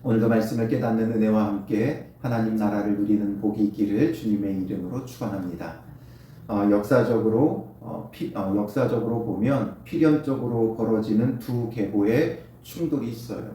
오늘도 말씀을 깨닫는 은혜와 함께 하나님 나라를 누리는 복이 있기를 주님의 이름으로 축원합니다. 역사적으로 보면 필연적으로 벌어지는 두 계보의 충돌이 있어요.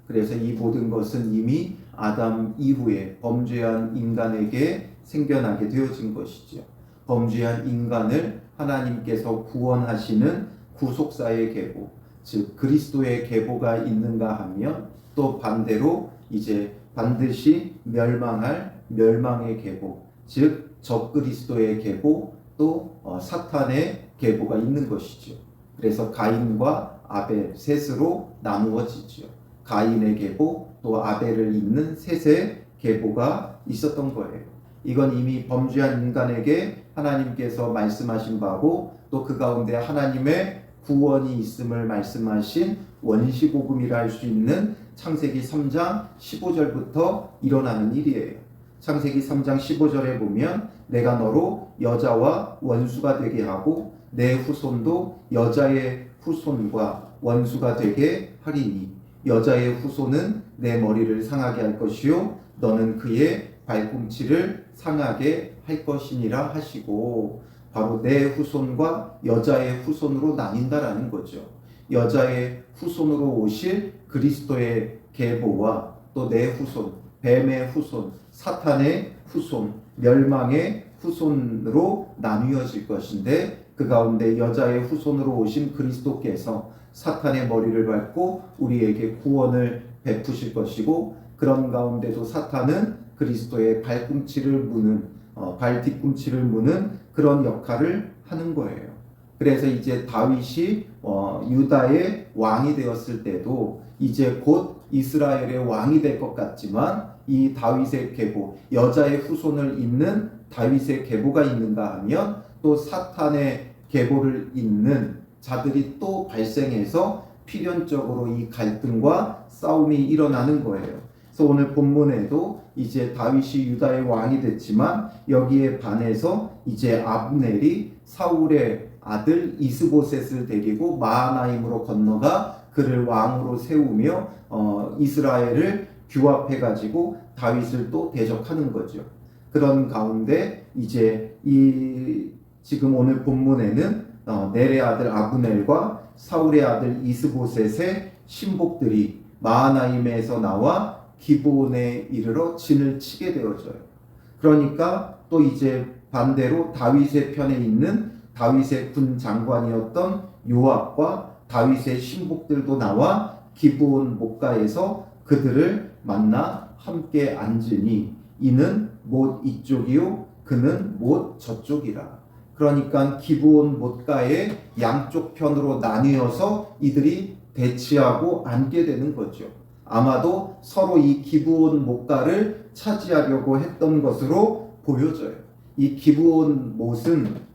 그래서 이 모든 것은 이미 아담 이후에 범죄한 인간에게 생겨나게 되어진 것이죠. 범죄한 인간을 하나님께서 구원하시는 구속사의 계보, 즉 그리스도의 계보가 있는가 하면 또 반대로 이제 반드시 멸망할 멸망의 계보, 즉 적그리스도의 계보, 또 사탄의 계보가 있는 것이죠. 그래서 가인과 아벨 셋으로 나누어지죠. 가인의 계보 또 아벨을 잇는 셋의 계보가 있었던 거예요. 이건 이미 범죄한 인간에게 하나님께서 말씀하신 바고 또 그 가운데 하나님의 구원이 있음을 말씀하신 원시복음이라 할 수 있는 창세기 3장 15절부터 일어나는 일이에요. 창세기 3장 15절에 보면 내가 너로 여자와 원수가 되게 하고 내 후손도 여자의 후손과 원수가 되게 하리니 여자의 후손은 내 머리를 상하게 할 것이요 너는 그의 발꿈치를 상하게 할 것이니라 하시고, 바로 내 후손과 여자의 후손으로 나뉜다라는 거죠. 여자의 후손으로 오실 그리스도의 계보와 또 내 후손, 뱀의 후손, 사탄의 후손, 멸망의 후손으로 나뉘어질 것인데, 그 가운데 여자의 후손으로 오신 그리스도께서 사탄의 머리를 밟고 우리에게 구원을 베푸실 것이고, 그런 가운데도 사탄은 그리스도의 발꿈치를 무는 발 뒤꿈치를 무는 그런 역할을 하는 거예요. 그래서 이제 다윗이 유다의 왕이 되었을 때도 이제 곧 이스라엘의 왕이 될 것 같지만 이 다윗의 계보, 여자의 후손을 잇는 다윗의 계보가 있는가 하면 또 사탄의 계보를 잇는 자들이 또 발생해서 필연적으로 이 갈등과 싸움이 일어나는 거예요. 그래서 오늘 본문에도 이제 다윗이 유다의 왕이 됐지만 여기에 반해서 이제 아브넬이 사울의 아들 이스보셋을 데리고 마하나임으로 건너가 그를 왕으로 세우며 이스라엘을 규합해가지고 다윗을 또 대적하는 거죠. 그런 가운데 이제 지금 오늘 본문에는 넬의 아들 아브넬과 사울의 아들 이스보셋의 신복들이 마하나임에서 나와 기브온에 이르러 진을 치게 되어져요. 그러니까 또 이제 반대로 다윗의 편에 있는 다윗의 군 장관이었던 요압과 다윗의 신복들도 나와 기브온 목가에서 그들을 만나 함께 앉으니 이는 못 이쪽이요 그는 못 저쪽이라. 그러니까 기브온 못가의 양쪽 편으로 나뉘어서 이들이 대치하고 앉게 되는 거죠. 아마도 서로 이 기브온 못가를 차지하려고 했던 것으로 보여져요. 이 기브온 못은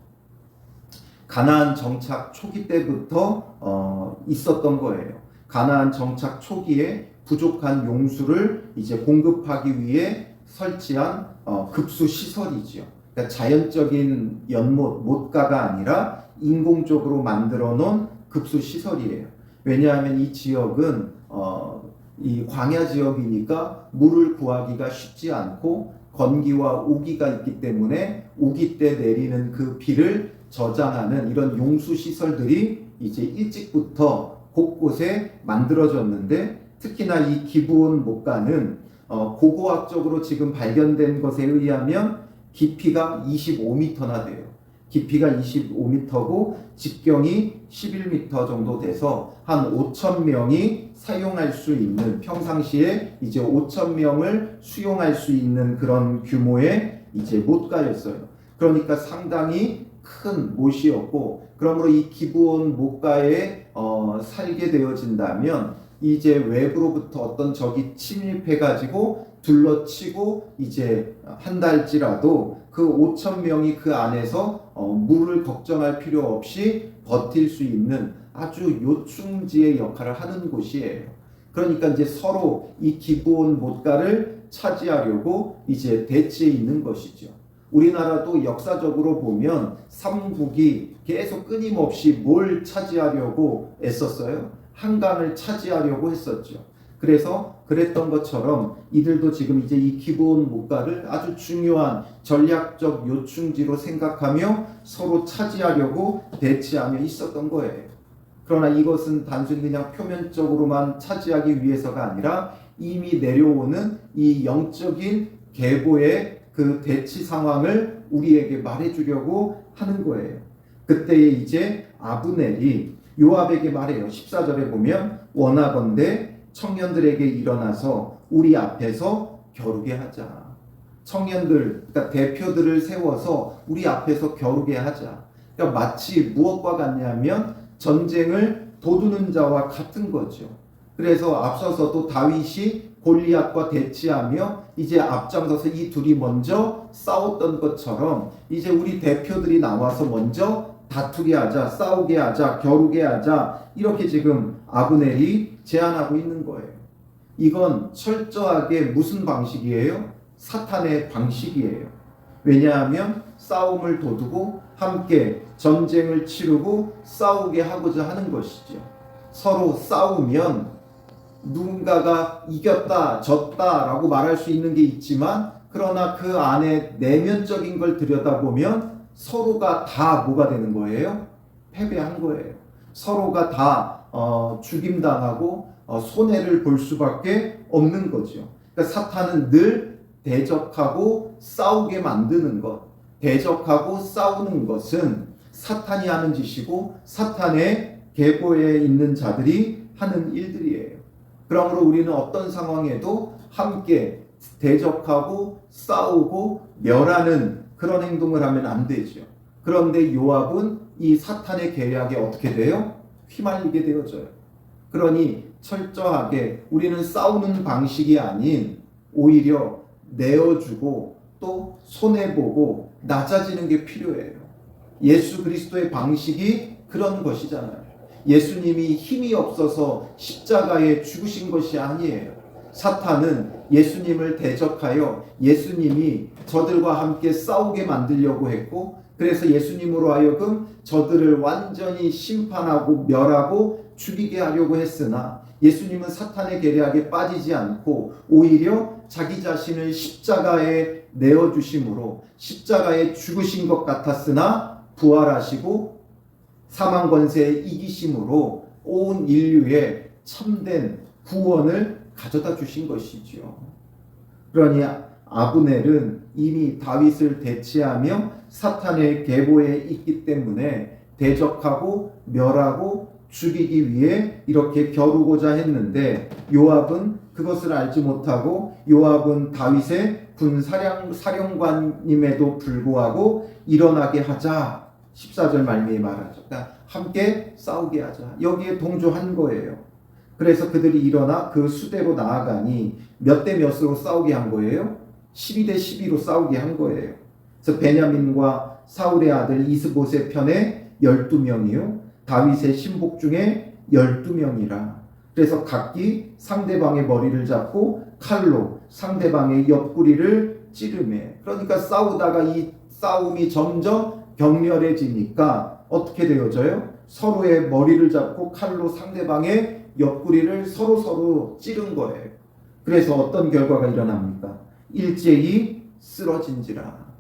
가나안 정착 초기 때부터 있었던 거예요. 가나안 정착 초기에 부족한 용수를 이제 공급하기 위해 설치한 급수 시설이지요. 그러니까 자연적인 연못, 못가가 아니라 인공적으로 만들어 놓은 급수 시설이에요. 왜냐하면 이 지역은 이 광야 지역이니까 물을 구하기가 쉽지 않고 건기와 우기가 있기 때문에 우기 때 내리는 그 비를 저장하는 이런 용수 시설들이 이제 일찍부터 곳곳에 만들어졌는데, 특히나 이 기브온 목가는 고고학적으로 지금 발견된 것에 의하면 깊이가 25m나 돼요. 깊이가 25m고 직경이 11m 정도 돼서 한 5,000명이 사용할 수 있는, 평상시에 이제 5,000명을 수용할 수 있는 그런 규모의 이제 못가였어요. 그러니까 상당히 큰 못이었고, 그러므로 이 기브온 못가에 살게 되어진다면 이제 외부로부터 어떤 적이 침입해가지고 둘러치고 이제 한달지라도 그 5,000명이 그 안에서 물을 걱정할 필요 없이 버틸 수 있는 아주 요충지의 역할을 하는 곳이에요. 그러니까 이제 서로 이 기브온 못가를 차지하려고 이제 대치해 있는 것이죠. 우리나라도 역사적으로 보면 삼국이 계속 끊임없이 뭘 차지하려고 애썼어요? 한강을 차지하려고 했었죠. 그래서 그랬던 것처럼 이들도 지금 이제 이 기브온 못가를 아주 중요한 전략적 요충지로 생각하며 서로 차지하려고 대치하며 있었던 거예요. 그러나 이것은 단순히 그냥 표면적으로만 차지하기 위해서가 아니라 이미 내려오는 이 영적인 계보의 그 대치 상황을 우리에게 말해주려고 하는 거예요. 그때 이제 아브넬이 요압에게 말해요. 14절에 보면 원하건대 청년들에게 일어나서 우리 앞에서 겨루게 하자. 청년들, 그러니까 대표들을 세워서 우리 앞에서 겨루게 하자. 그러니까 마치 무엇과 같냐면 전쟁을 도두는 자와 같은 거죠. 그래서 앞서서도 다윗이 골리앗과 대치하며 이제 앞장서서 이 둘이 먼저 싸웠던 것처럼 이제 우리 대표들이 나와서 먼저 다투게 하자, 싸우게 하자, 겨루게 하자, 이렇게 지금 아브넬이 제안하고 있는 거예요. 이건 철저하게 무슨 방식이에요? 사탄의 방식이에요. 왜냐하면 싸움을 도두고 함께 전쟁을 치르고 싸우게 하고자 하는 것이죠. 서로 싸우면 누군가가 이겼다, 졌다라고 말할 수 있는 게 있지만, 그러나 그 안에 내면적인 걸 들여다보면 서로가 다 뭐가 되는 거예요? 패배한 거예요. 서로가 다 죽임당하고 손해를 볼 수밖에 없는 거죠. 그러니까 사탄은 늘 대적하고 싸우게 만드는 것, 대적하고 싸우는 것은 사탄이 하는 짓이고 사탄의 계보에 있는 자들이 하는 일들이에요. 그러므로 우리는 어떤 상황에도 함께 대적하고 싸우고 멸하는 그런 행동을 하면 안 되죠. 그런데 요압은 이 사탄의 계략에 어떻게 돼요? 휘말리게 되어져요. 그러니 철저하게 우리는 싸우는 방식이 아닌 오히려 내어주고 또 손해보고 낮아지는 게 필요해요. 예수 그리스도의 방식이 그런 것이잖아요. 예수님이 힘이 없어서 십자가에 죽으신 것이 아니에요. 사탄은 예수님을 대적하여 예수님이 저들과 함께 싸우게 만들려고 했고, 그래서 예수님으로 하여금 저들을 완전히 심판하고 멸하고 죽이게 하려고 했으나 예수님은 사탄의 계략에 빠지지 않고 오히려 자기 자신을 십자가에 내어주심으로 십자가에 죽으신 것 같았으나 부활하시고 사망 권세에 이기심으로 온 인류의 참된 구원을 가져다 주신 것이죠. 그러니 아브넬은 이미 다윗을 대치하며 사탄의 계보에 있기 때문에 대적하고 멸하고 죽이기 위해 이렇게 겨루고자 했는데, 요압은 그것을 알지 못하고 요압은 다윗의 군 사령관임에도 불구하고 일어나게 하자, 14절 말미에 말하죠. 그러니까 함께 싸우게 하자, 여기에 동조한 거예요. 그래서 그들이 일어나 그 수대로 나아가니 몇 대 몇으로 싸우게 한 거예요? 12대 12로 싸우게 한 거예요. 그래서 베냐민과 사울의 아들 이스보셋 편에 12명이요 다윗의 신복 중에 12명이라. 그래서 각기 상대방의 머리를 잡고 칼로 상대방의 옆구리를 찌르매. 그러니까 싸우다가 이 싸움이 점점 격렬해지니까 어떻게 되어져요? 서로의 머리를 잡고 칼로 상대방의 옆구리를 서로 찌른 거예요. 그래서 어떤 결과가 일어납니까? 일제히 쓰러진지라.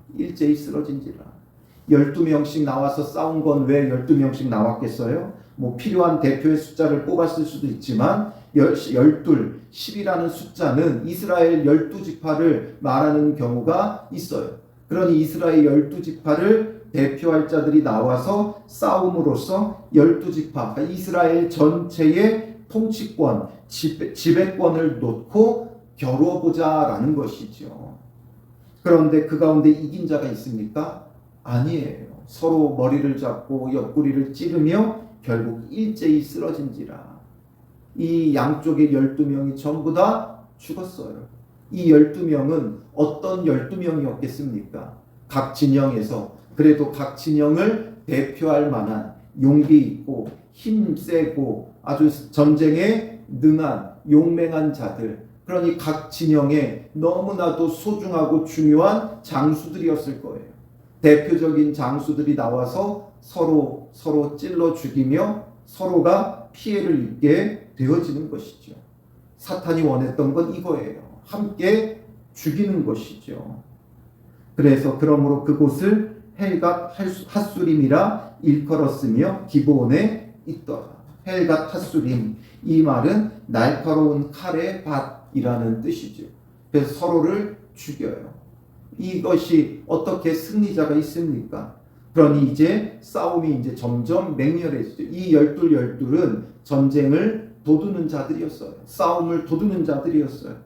12명씩 나와서 싸운 건 왜 12명씩 나왔겠어요? 뭐 필요한 대표의 숫자를 뽑았을 수도 있지만 10이라는 숫자는 이스라엘 12지파를 말하는 경우가 있어요. 그러니 이스라엘 12지파를 대표할 자들이 나와서 싸움으로써 12지파, 그러니까 이스라엘 전체의 통치권, 지배권을 놓고 겨루어보자라는 것이죠. 그런데 그 가운데 이긴 자가 있습니까? 아니에요. 서로 머리를 잡고 옆구리를 찌르며 결국 일제히 쓰러진지라. 이 양쪽의 12명이 전부 다 죽었어요. 이 12명은 어떤 12명이었겠습니까? 각 진영에서 그래도 각 진영을 대표할 만한 용기 있고 힘세고 아주 전쟁에 능한 용맹한 자들, 그러니 각 진영에 너무나도 소중하고 중요한 장수들이었을 거예요. 대표적인 장수들이 나와서 서로 찔러 죽이며 서로가 피해를 입게 되어지는 것이죠. 사탄이 원했던 건 이거예요. 함께 죽이는 것이죠. 그래서 그러므로 그곳을 헬갓 핫수림이라 일컬었으며 기브온에 있더라. 헬갓 핫수림, 이 말은 날카로운 칼의 밭이라는 뜻이죠. 그래서 서로를 죽여요. 이것이 어떻게 승리자가 있습니까? 그러니 이제 싸움이 이제 점점 맹렬해지죠. 이 열둘은 전쟁을 도두는 자들이었어요. 싸움을 도두는 자들이었어요.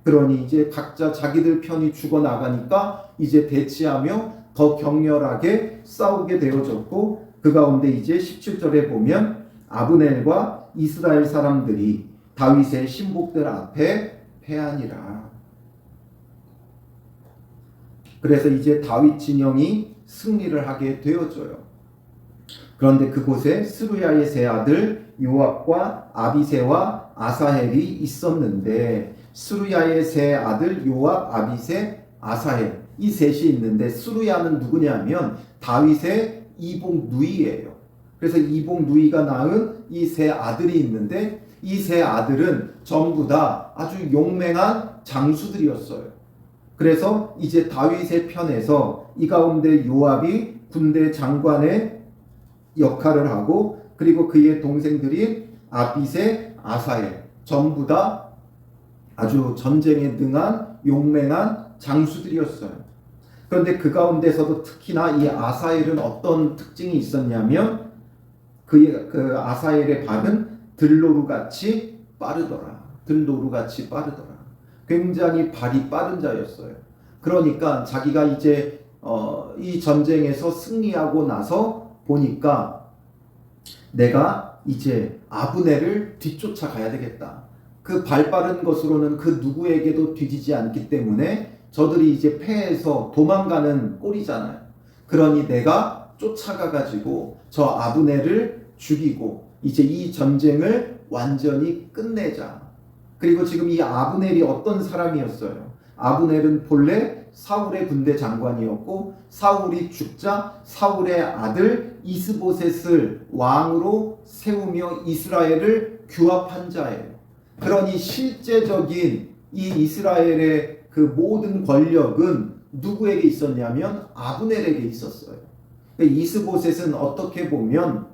그러니 이제 각자 자기들 편이 죽어나가니까 이제 대치하며 더 격렬하게 싸우게 되어졌고, 그 가운데 이제 17절에 보면 아브넬과 이스라엘 사람들이 다윗의 신복들 앞에 패하니라. 그래서 이제 다윗 진영이 승리를 하게 되어져요. 그런데 그곳에 스루야의 세 아들 요압과 아비새와 아사헬이 있었는데, 스루야의 세 아들 요압, 아비새, 아사헬, 이 셋이 있는데, 스루야는 누구냐면 다윗의 이복 누이예요. 그래서 이복 누이가 낳은 이 세 아들이 있는데, 이 세 아들은 전부 다 아주 용맹한 장수들이었어요. 그래서 이제 다윗의 편에서 이 가운데 요압이 군대 장관의 역할을 하고, 그리고 그의 동생들인 아비새, 아사엘, 전부 다 아주 전쟁에 능한 용맹한 장수들이었어요. 그런데 그 가운데서도 특히나 이 아사엘은 어떤 특징이 있었냐면, 그 아사엘의 발은 들노루같이 빠르더라. 들노루같이 빠르더라. 굉장히 발이 빠른 자였어요. 그러니까 자기가 이제 이 전쟁에서 승리하고 나서 보니까 내가 이제 아브넬을 뒤쫓아가야 되겠다. 그 발 빠른 것으로는 그 누구에게도 뒤지지 않기 때문에 저들이 이제 패해서 도망가는 꼴이잖아요. 그러니 내가 쫓아가 가지고 저 아브넬을 죽이고 이제 이 전쟁을 완전히 끝내자. 그리고 지금 이 아브넬이 어떤 사람이었어요? 아브넬은 본래 사울의 군대 장관이었고, 사울이 죽자 사울의 아들 이스보셋을 왕으로 세우며 이스라엘을 규합한 자예요. 그러니 실제적인 이 이스라엘의 그 모든 권력은 누구에게 있었냐면 아브넬에게 있었어요. 이스보셋은 어떻게 보면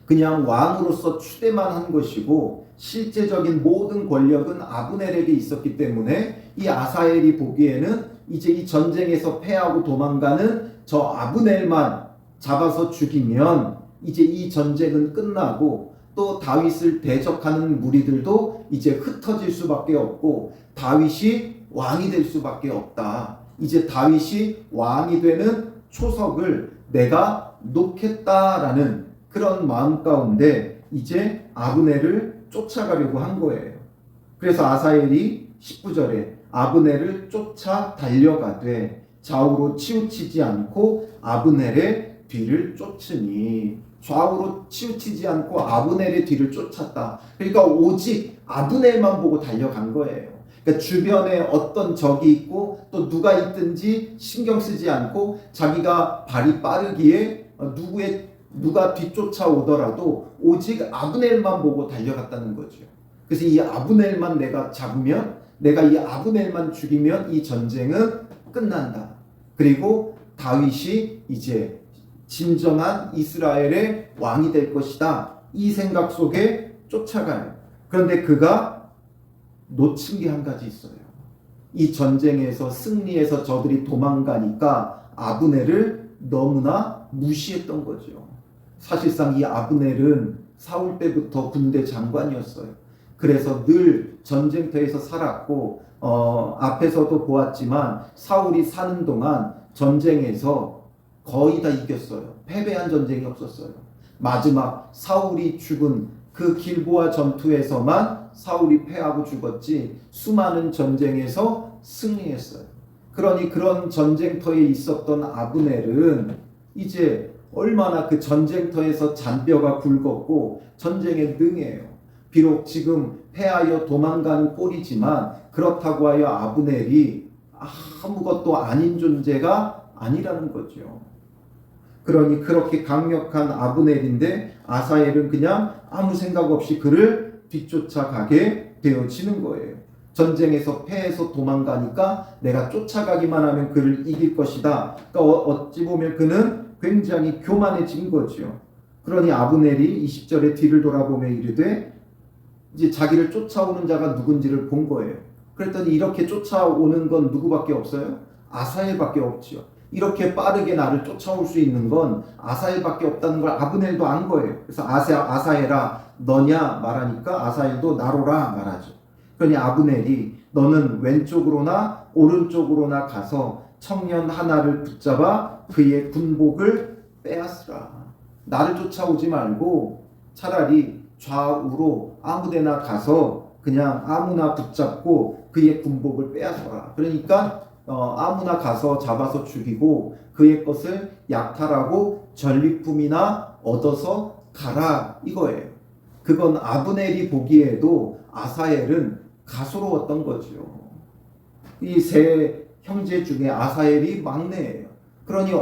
그냥 왕으로서 추대만 한 것이고, 실제적인 모든 권력은 아브넬에게 있었기 때문에 이 아사엘이 보기에는 이제 이 전쟁에서 패하고 도망가는 저 아브넬만 잡아서 죽이면 이제 이 전쟁은 끝나고, 또 다윗을 대적하는 무리들도 이제 흩어질 수밖에 없고 다윗이 왕이 될 수밖에 없다. 이제 다윗이 왕이 되는 초석을 내가 놓겠다라는 그런 마음 가운데 이제 아브넬을 쫓아가려고 한 거예요. 그래서 아사엘이 19절에 아브넬을 쫓아 달려가되 좌우로 치우치지 않고 아브넬의 뒤를 쫓으니, 좌우로 치우치지 않고 아브넬의 뒤를 쫓았다. 그러니까 오직 아브넬만 보고 달려간 거예요. 그러니까 주변에 어떤 적이 있고 또 누가 있든지 신경 쓰지 않고 자기가 발이 빠르기에 누가 뒤쫓아오더라도 오직 아브넬만 보고 달려갔다는 거죠. 그래서 이 아브넬만 내가 잡으면, 내가 이 아브넬만 죽이면 이 전쟁은 끝난다. 그리고 다윗이 이제 진정한 이스라엘의 왕이 될 것이다. 이 생각 속에 쫓아가요. 그런데 그가 놓친 게 한 가지 있어요. 이 전쟁에서 승리해서 저들이 도망가니까 아브넬을 너무나 무시했던 거죠. 사실상 이 아브넬은 사울 때부터 군대 장관이었어요. 그래서 늘 전쟁터에서 살았고, 앞에서도 보았지만 사울이 사는 동안 전쟁에서 거의 다 이겼어요. 패배한 전쟁이 없었어요. 마지막 사울이 죽은 그 길보아 전투에서만 사울이 패하고 죽었지 수많은 전쟁에서 승리했어요. 그러니 그런 전쟁터에 있었던 아브넬은 이제 얼마나 그 전쟁터에서 잔뼈가 굵었고 전쟁에 능해요. 비록 지금 패하여 도망간 꼴이지만 그렇다고 하여 아브넬이 아무것도 아닌 존재가 아니라는 거죠. 그러니 그렇게 강력한 아브넬인데 아사엘은 그냥 아무 생각 없이 그를 뒤쫓아가게 되어지는 거예요. 전쟁에서 패해서 도망가니까 내가 쫓아가기만 하면 그를 이길 것이다. 그러니까 어찌 보면 그는 굉장히 교만해진 거죠. 그러니 아브넬이 20절에 뒤를 돌아보며 이르되, 이제 자기를 쫓아오는 자가 누군지를 본 거예요. 그랬더니 이렇게 쫓아오는 건 누구밖에 없어요? 아사엘밖에 없지요. 이렇게 빠르게 나를 쫓아올 수 있는 건 아사엘밖에 없다는 걸 아브넬도 안 거예요. 그래서 아사엘아 너냐 말하니까 아사엘도 나로라 말하죠. 그러니 아브넬이 너는 왼쪽으로나 오른쪽으로나 가서 청년 하나를 붙잡아 그의 군복을 빼앗으라. 나를 쫓아오지 말고 차라리 좌우로 아무데나 가서 그냥 아무나 붙잡고 그의 군복을 빼앗아라. 그러니까 아무나 가서 잡아서 죽이고 그의 것을 약탈하고 전리품이나 얻어서 가라 이거예요. 그건 아브넬이 보기에도 아사엘은 가소로웠던 거죠. 이 세 형제 중에 아사엘이 막내예요. 그러니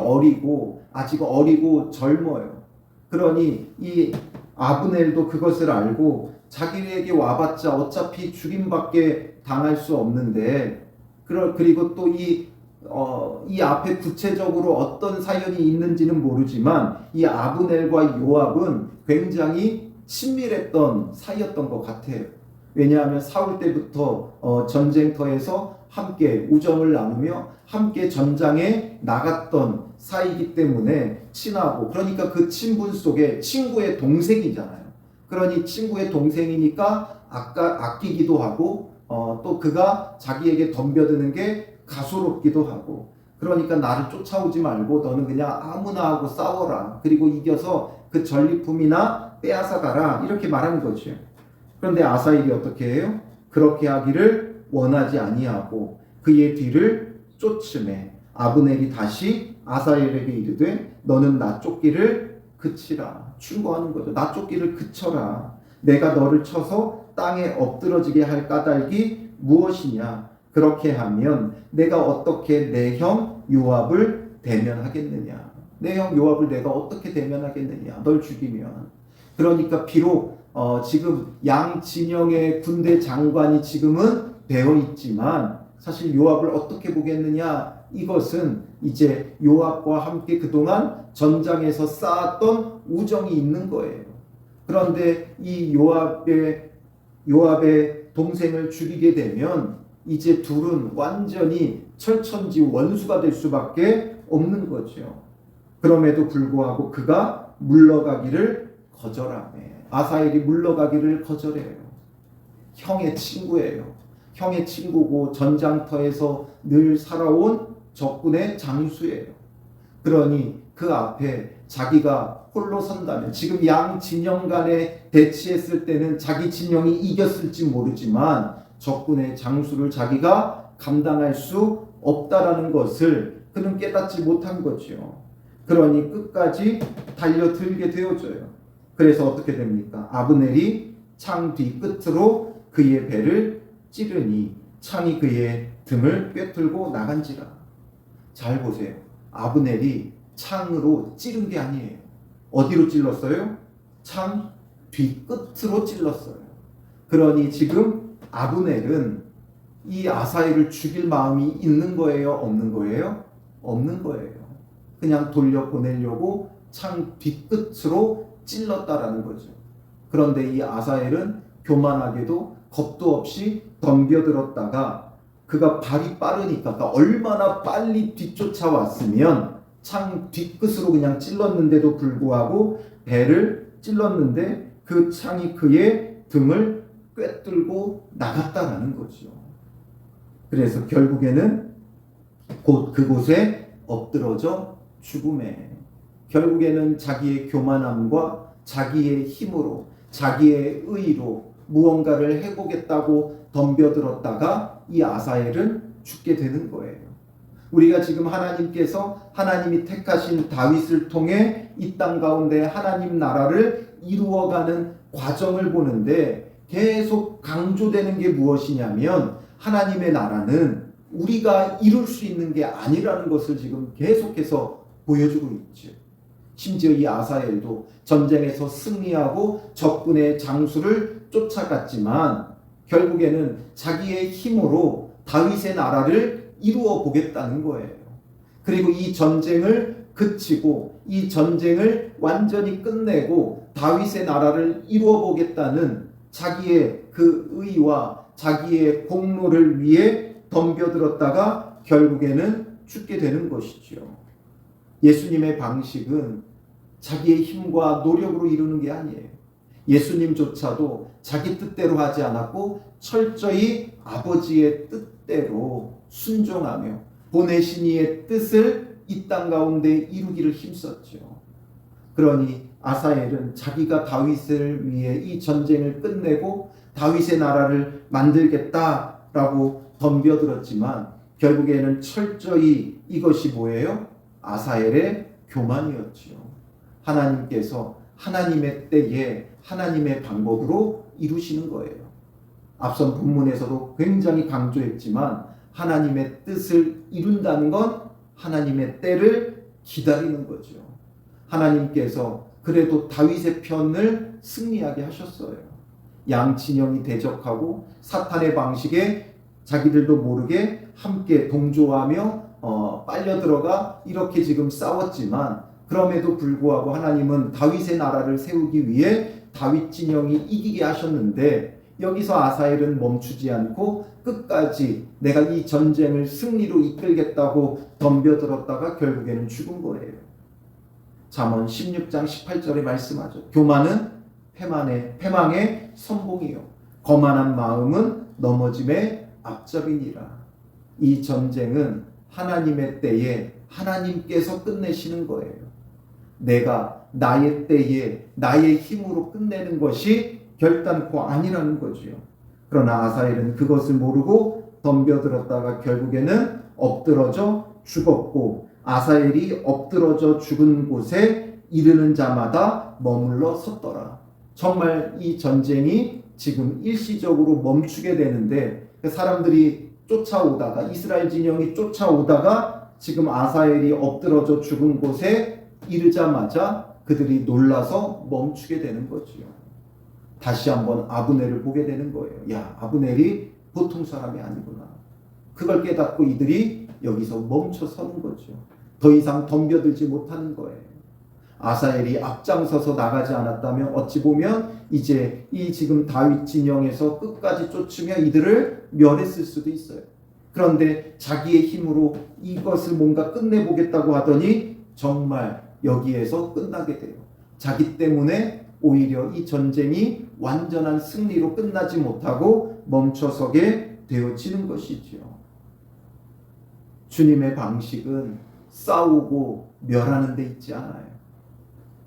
아직 어리고 젊어요. 그러니 이 아브넬도 그것을 알고 자기에게 와봤자 어차피 죽임밖에 당할 수 없는데, 그리고 또 이 앞에 구체적으로 어떤 사연이 있는지는 모르지만 이 아브넬과 요압은 굉장히 친밀했던 사이였던 것 같아요. 왜냐하면 사울 때부터 전쟁터에서 함께 우정을 나누며 함께 전장에 나갔던 사이이기 때문에 친하고, 그러니까 그 친분 속에 친구의 동생이잖아요. 그러니 친구의 동생이니까 아끼기도 하고 또 그가 자기에게 덤벼드는 게 가소롭기도 하고, 그러니까 나를 쫓아오지 말고 너는 그냥 아무나 하고 싸워라. 그리고 이겨서 그 전리품이나 빼앗아 가라. 이렇게 말하는 거죠. 그런데 아사엘이 어떻게 해요? 그렇게 하기를 원하지 아니하고 그의 뒤를 쫓음에 아브넬이 다시 아사엘에게 이르되 너는 나 쫓기를 그치라. 충고하는 거죠. 나 쫓기를 그쳐라. 내가 너를 쳐서 땅에 엎드러지게 할 까닭이 무엇이냐? 그렇게 하면 내가 어떻게 내 형 요압을 대면하겠느냐? 내 형 요압을 내가 어떻게 대면하겠느냐? 널 죽이면. 그러니까 비록 지금 양 진영의 군대 장관이 지금은 되어 있지만 사실 요압을 어떻게 보겠느냐? 이것은 이제 요압과 함께 그동안 전장에서 쌓았던 우정이 있는 거예요. 그런데 이 요압의 동생을 죽이게 되면 이제 둘은 완전히 철천지 원수가 될 수밖에 없는 거죠. 그럼에도 불구하고 그가 물러가기를 거절하네. 아사엘이 물러가기를 거절해요. 형의 친구예요. 형의 친구고 전장터에서 늘 살아온 적군의 장수예요. 그러니 그 앞에 자기가 홀로 선다면, 지금 양 진영 간에 대치했을 때는 자기 진영이 이겼을지 모르지만 적군의 장수를 자기가 감당할 수 없다라는 것을 그는 깨닫지 못한 거죠. 그러니 끝까지 달려들게 되어져요. 그래서 어떻게 됩니까? 아브넬이 창 뒤끝으로 그의 배를 찌르니 창이 그의 등을 꿰뚫고 나간지라. 잘 보세요. 아브넬이 창으로 찌른 게 아니에요. 어디로 찔렀어요? 창 뒤끝으로 찔렀어요. 그러니 지금 아브넬은 이 아사엘을 죽일 마음이 있는 거예요? 없는 거예요? 없는 거예요. 그냥 돌려보내려고 창 뒤끝으로 찔렀다라는 거죠. 그런데 이 아사엘은 교만하게도 겁도 없이 덤벼들었다가 그가 발이 빠르니까, 그러니까 얼마나 빨리 뒤쫓아왔으면 창 뒤끝으로 그냥 찔렀는데도 불구하고 배를 찔렀는데 그 창이 그의 등을 꿰뚫고 나갔다라는 거죠. 그래서 결국에는 곧 그곳에 엎드러져 죽음에, 결국에는 자기의 교만함과 자기의 힘으로 자기의 의로 무언가를 해보겠다고 덤벼들었다가 이 아사엘은 죽게 되는 거예요. 우리가 지금 하나님이 택하신 다윗을 통해 이 땅 가운데 하나님 나라를 이루어가는 과정을 보는데 계속 강조되는 게 무엇이냐면 하나님의 나라는 우리가 이룰 수 있는 게 아니라는 것을 지금 계속해서 보여주고 있죠. 심지어 이 아사엘도 전쟁에서 승리하고 적군의 장수를 쫓아갔지만 결국에는 자기의 힘으로 다윗의 나라를 이루어 보겠다는 거예요. 그리고 이 전쟁을 그치고 이 전쟁을 완전히 끝내고 다윗의 나라를 이루어 보겠다는 자기의 그 의와 자기의 공로를 위해 덤벼들었다가 결국에는 죽게 되는 것이죠. 예수님의 방식은 자기의 힘과 노력으로 이루는 게 아니에요. 예수님조차도 자기 뜻대로 하지 않았고 철저히 아버지의 뜻대로 순종하며 보내신 이의 뜻을 이 땅 가운데 이루기를 힘썼죠. 그러니 아사엘은 자기가 다윗을 위해 이 전쟁을 끝내고 다윗의 나라를 만들겠다라고 덤벼들었지만 결국에는 철저히 이것이 뭐예요? 아사엘의 교만이었지요. 하나님께서 하나님의 때에 하나님의 방법으로 이루시는 거예요. 앞선 본문에서도 굉장히 강조했지만 하나님의 뜻을 이룬다는 건 하나님의 때를 기다리는 거죠. 하나님께서 그래도 다윗의 편을 승리하게 하셨어요. 양 진영이 대적하고 사탄의 방식에 자기들도 모르게 함께 동조하며 빨려 들어가 이렇게 지금 싸웠지만 그럼에도 불구하고 하나님은 다윗의 나라를 세우기 위해 다윗 진영이 이기게 하셨는데 여기서 아사엘은 멈추지 않고 끝까지 내가 이 전쟁을 승리로 이끌겠다고 덤벼들었다가 결국에는 죽은 거예요. 잠언 16장 18절에 말씀하죠. 교만은 패망의 선봉이요 거만한 마음은 넘어짐의 앞잡이니라. 이 전쟁은 하나님의 때에 하나님께서 끝내시는 거예요. 내가 나의 때에 나의 힘으로 끝내는 것이 결단코 아니라는 거지요. 그러나 아사엘은 그것을 모르고 덤벼들었다가 결국에는 엎드러져 죽었고 아사엘이 엎드러져 죽은 곳에 이르는 자마다 머물러 섰더라. 정말 이 전쟁이 지금 일시적으로 멈추게 되는데 사람들이 쫓아오다가 이스라엘 진영이 쫓아오다가 지금 아사엘이 엎드러져 죽은 곳에 이르자마자 그들이 놀라서 멈추게 되는 거지요. 다시 한번 아브넬을 보게 되는 거예요. 야, 아브넬이 보통 사람이 아니구나. 그걸 깨닫고 이들이 여기서 멈춰 서는 거죠. 더 이상 덤벼들지 못하는 거예요. 아사엘이 앞장서서 나가지 않았다면 어찌 보면 이제 이 지금 다윗 진영에서 끝까지 쫓으며 이들을 멸했을 수도 있어요. 그런데 자기의 힘으로 이것을 뭔가 끝내보겠다고 하더니 정말 여기에서 끝나게 돼요. 자기 때문에 오히려 이 전쟁이 완전한 승리로 끝나지 못하고 멈춰서게 되어지는 것이지요. 주님의 방식은 싸우고 멸하는 데 있지 않아요.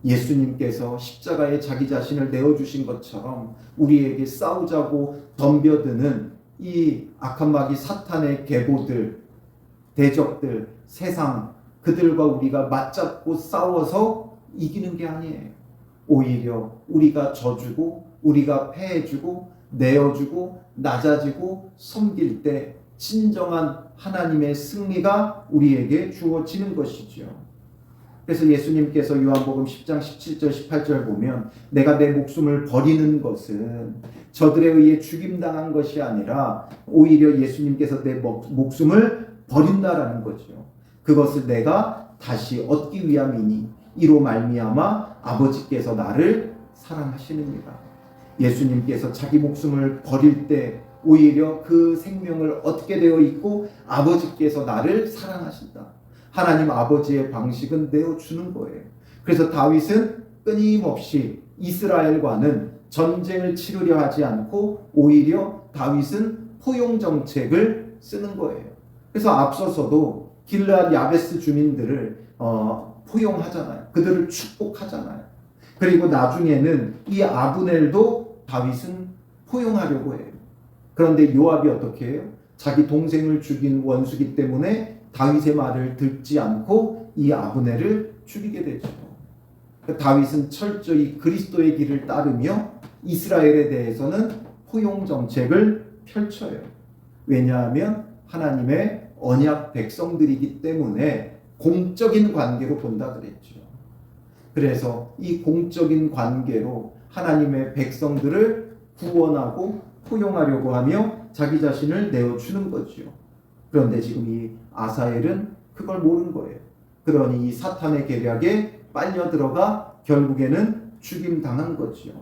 예수님께서 십자가에 자기 자신을 내어주신 것처럼 우리에게 싸우자고 덤벼드는 이 악한 마귀 사탄의 계보들, 대적들, 세상 그들과 우리가 맞잡고 싸워서 이기는 게 아니에요. 오히려 우리가 져주고 우리가 패해주고 내어주고 낮아지고 섬길 때 진정한 하나님의 승리가 우리에게 주어지는 것이죠. 그래서 예수님께서 요한복음 10장 17절 18절 보면 내가 내 목숨을 버리는 것은 저들에 의해 죽임당한 것이 아니라 오히려 예수님께서 내 목숨을 버린다라는 거죠. 그것을 내가 다시 얻기 위함이니 이로 말미암아 아버지께서 나를 사랑하시느니라. 예수님께서 자기 목숨을 버릴 때 오히려 그 생명을 얻게 되어 있고 아버지께서 나를 사랑하신다. 하나님 아버지의 방식은 내어주는 거예요. 그래서 다윗은 끊임없이 이스라엘과는 전쟁을 치르려 하지 않고 오히려 다윗은 포용 정책을 쓰는 거예요. 그래서 앞서서도 길르앗 야베스 주민들을 포용하잖아요. 그들을 축복하잖아요. 그리고 나중에는 이 아브넬도 다윗은 포용하려고 해요. 그런데 요압이 어떻게 해요? 자기 동생을 죽인 원수기 때문에 다윗의 말을 듣지 않고 이 아브넬을 죽이게 되죠. 다윗은 철저히 그리스도의 길을 따르며 이스라엘에 대해서는 포용 정책을 펼쳐요. 왜냐하면 하나님의 언약 백성들이기 때문에 공적인 관계로 본다 그랬죠. 그래서 이 공적인 관계로 하나님의 백성들을 구원하고 포용하려고 하며 자기 자신을 내어주는 거지요. 그런데 지금 이 아사엘은 그걸 모르는 거예요. 그러니 이 사탄의 계략에 빨려 들어가 결국에는 죽임당한 거지요.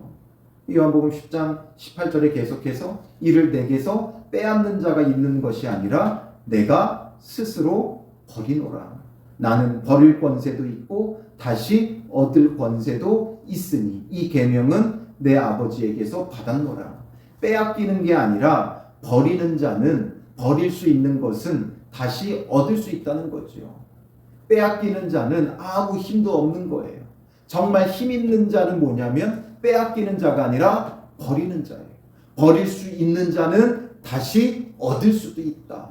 요한복음 10장 18절에 계속해서 이를 내게서 빼앗는 자가 있는 것이 아니라 내가 스스로 버리노라. 나는 버릴 권세도 있고 다시 얻을 권세도 있으니 이 계명은 내 아버지에게서 받았노라. 빼앗기는 게 아니라 버리는 자는 버릴 수 있는 것은 다시 얻을 수 있다는 거죠. 빼앗기는 자는 아무 힘도 없는 거예요. 정말 힘 있는 자는 뭐냐면 빼앗기는 자가 아니라 버리는 자예요. 버릴 수 있는 자는 다시 얻을 수도 있다.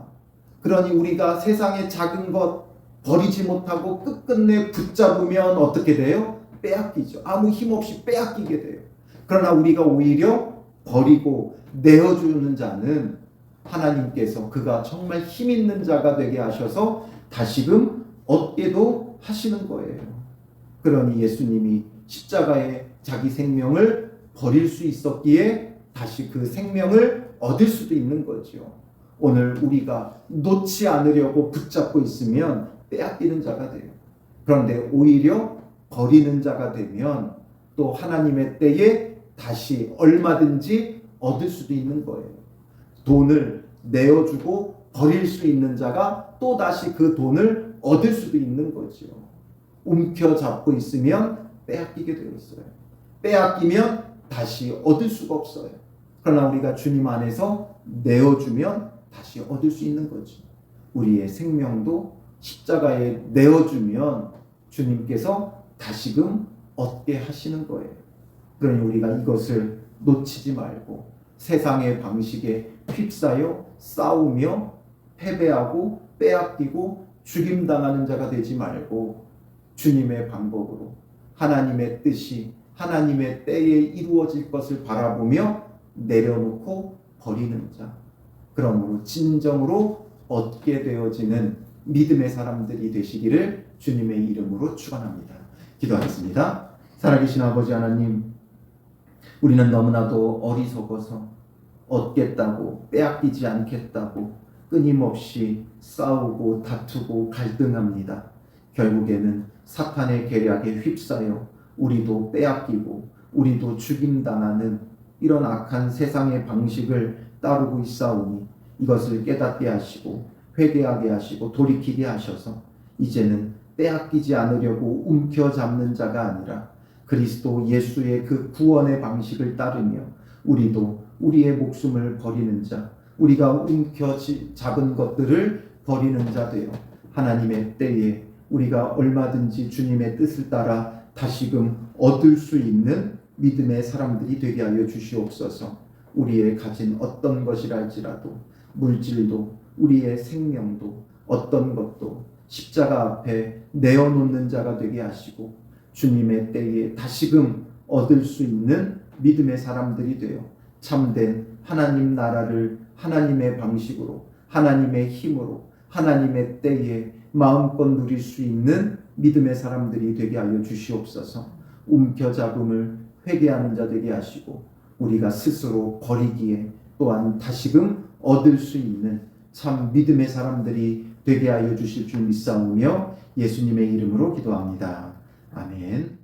그러니 우리가 세상의 작은 것 버리지 못하고 끝끝내 붙잡으면 어떻게 돼요? 빼앗기죠. 아무 힘 없이 빼앗기게 돼요. 그러나 우리가 오히려 버리고 내어주는 자는 하나님께서 그가 정말 힘 있는 자가 되게 하셔서 다시금 얻게도 하시는 거예요. 그러니 예수님이 십자가에 자기 생명을 버릴 수 있었기에 다시 그 생명을 얻을 수도 있는 거죠. 오늘 우리가 놓지 않으려고 붙잡고 있으면 빼앗기는 자가 돼요. 그런데 오히려 버리는 자가 되면 또 하나님의 때에 다시 얼마든지 얻을 수도 있는 거예요. 돈을 내어주고 버릴 수 있는 자가 또 다시 그 돈을 얻을 수도 있는 거죠. 움켜잡고 있으면 빼앗기게 되어 있어요. 빼앗기면 다시 얻을 수가 없어요. 그러나 우리가 주님 안에서 내어주면 다시 얻을 수 있는 거죠. 우리의 생명도 십자가에 내어주면 주님께서 다시금 얻게 하시는 거예요. 그러니 우리가 이것을 놓치지 말고 세상의 방식에 휩싸여 싸우며 패배하고 빼앗기고 죽임당하는 자가 되지 말고 주님의 방법으로 하나님의 뜻이 하나님의 때에 이루어질 것을 바라보며 내려놓고 버리는 자, 그러므로 진정으로 얻게 되어지는 믿음의 사람들이 되시기를 주님의 이름으로 축원합니다. 기도하겠습니다. 살아계신 아버지 하나님, 우리는 너무나도 어리석어서 얻겠다고 빼앗기지 않겠다고 끊임없이 싸우고 다투고 갈등합니다. 결국에는 사탄의 계략에 휩싸여 우리도 빼앗기고 우리도 죽임당하는 이런 악한 세상의 방식을 따르고 있사오니 이것을 깨닫게 하시고 회개하게 하시고 돌이키게 하셔서 이제는 빼앗기지 않으려고 움켜잡는 자가 아니라 그리스도 예수의 그 구원의 방식을 따르며 우리도 우리의 목숨을 버리는 자, 우리가 움켜잡은 것들을 버리는 자 되어 하나님의 때에 우리가 얼마든지 주님의 뜻을 따라 다시금 얻을 수 있는 믿음의 사람들이 되게 하여 주시옵소서. 우리의 가진 어떤 것이랄지라도 물질도 우리의 생명도 어떤 것도 십자가 앞에 내어놓는 자가 되게 하시고 주님의 때에 다시금 얻을 수 있는 믿음의 사람들이 되어 참된 하나님 나라를 하나님의 방식으로 하나님의 힘으로 하나님의 때에 마음껏 누릴 수 있는 믿음의 사람들이 되게 하여 주시옵소서. 움켜잡음을 회개하는 자 되게 하시고 우리가 스스로 버리기에 또한 다시금 얻을 수 있는 참 믿음의 사람들이 되게 하여 주실 줄 믿사오며 예수님의 이름으로 기도합니다. 아멘.